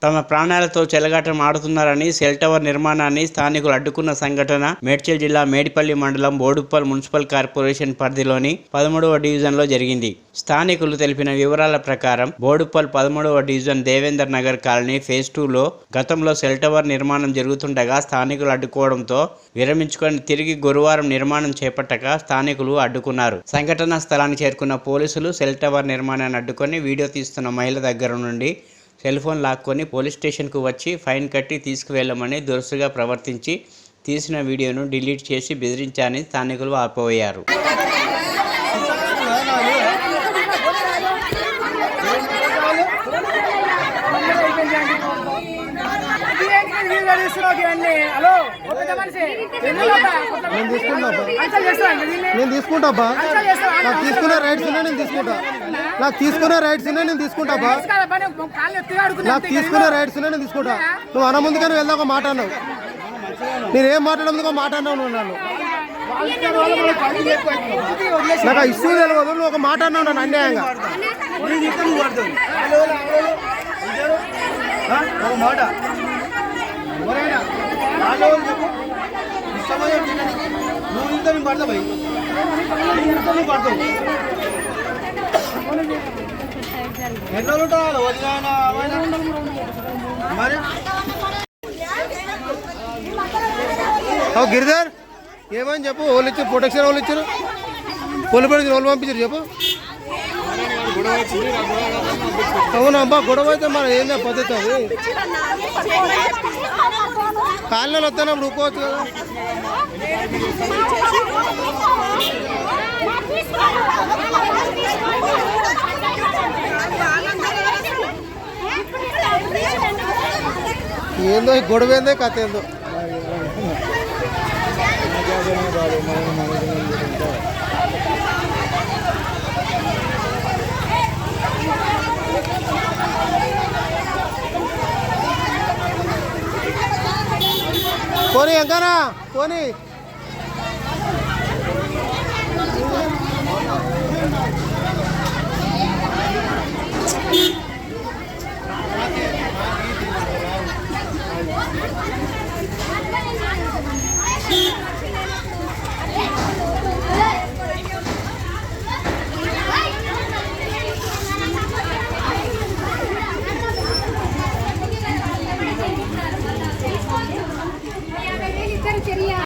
తమ ప్రాణాలతో చెలగాటం ఆడుతున్నారని సెల్ టవర్ నిర్మాణాన్ని స్థానికులు అడ్డుకున్న సంఘటన మేడ్చల్ జిల్లా మేడిపల్లి మండలం బోడుప్పల్ మున్సిపల్ కార్పొరేషన్ పరిధిలోని 13వ డివిజన్లో జరిగింది. స్థానికులు తెలిపిన వివరాల ప్రకారం బోడుప్పల్ 13వ division Devender Nagar colony phase 2లో గతంలో సెల్ టవర్ నిర్మాణం జరుగుతుండగా స్థానికులు అడ్డుకోవడంతో విరమించుకొని తిరిగి గురువారం నిర్మాణం చేపట్టక స్థానికులు అడ్డుకున్నారు. సంఘటనా స్థలానికి చేరుకున్న పోలీసులు సెల్ టవర్ నిర్మాణాన్ని అడ్డుకొని వీడియో తీస్తున్న మహిళ దగ్గర నుండి సెల్ ఫోన్ లాక్కొని పోలీస్ స్టేషన్కు వచ్చి ఫైన్ కట్టి తీసుకువెళ్లమని దురుసుగా ప్రవర్తించి తీసిన వీడియోను డిలీట్ చేసి బెదిరించారని స్థానికులు ఆపివేశారు. నేను తీసుకుంటా నాకు తీసుకునే రైట్స్ ఉన్నాయి, నేను తీసుకుంటా. నాకు తీసుకునే రైట్స్ ఉన్నాయి, నేను తీసుకుంటా. నాకు తీసుకునే రైట్స్ ఉన్నాయి, నేను తీసుకుంటా. నువ్వు అన్న ముందుగానే వెళ్దా ఒక మాట అన్నావు. నేనేం మాట్లాడేందుకు ఒక మాట అన్నావు. నువ్వు నన్ను నాకు ఆ ఇష్యూ తెలియదు. నువ్వు ఒక మాట అన్నావు నన్ను అన్యాయంగా. గిరిధర్ ఏమని చెప్పు. వాళ్ళు ఇచ్చారు ప్రొటెక్షన్, వాళ్ళు ఇచ్చారు పోలీసు వాళ్ళు పంపించారు చెప్పు. అవునబ్బా గొడవ అయితే మరి ఏందా పద్ధతి? అది కాలనీలు వస్తానప్పుడు ఊకోవచ్చు కదా. ఏందో ఈ గొడవ ఏందో కథ ఏందో. పోనీ ఎంకనా పోనీ.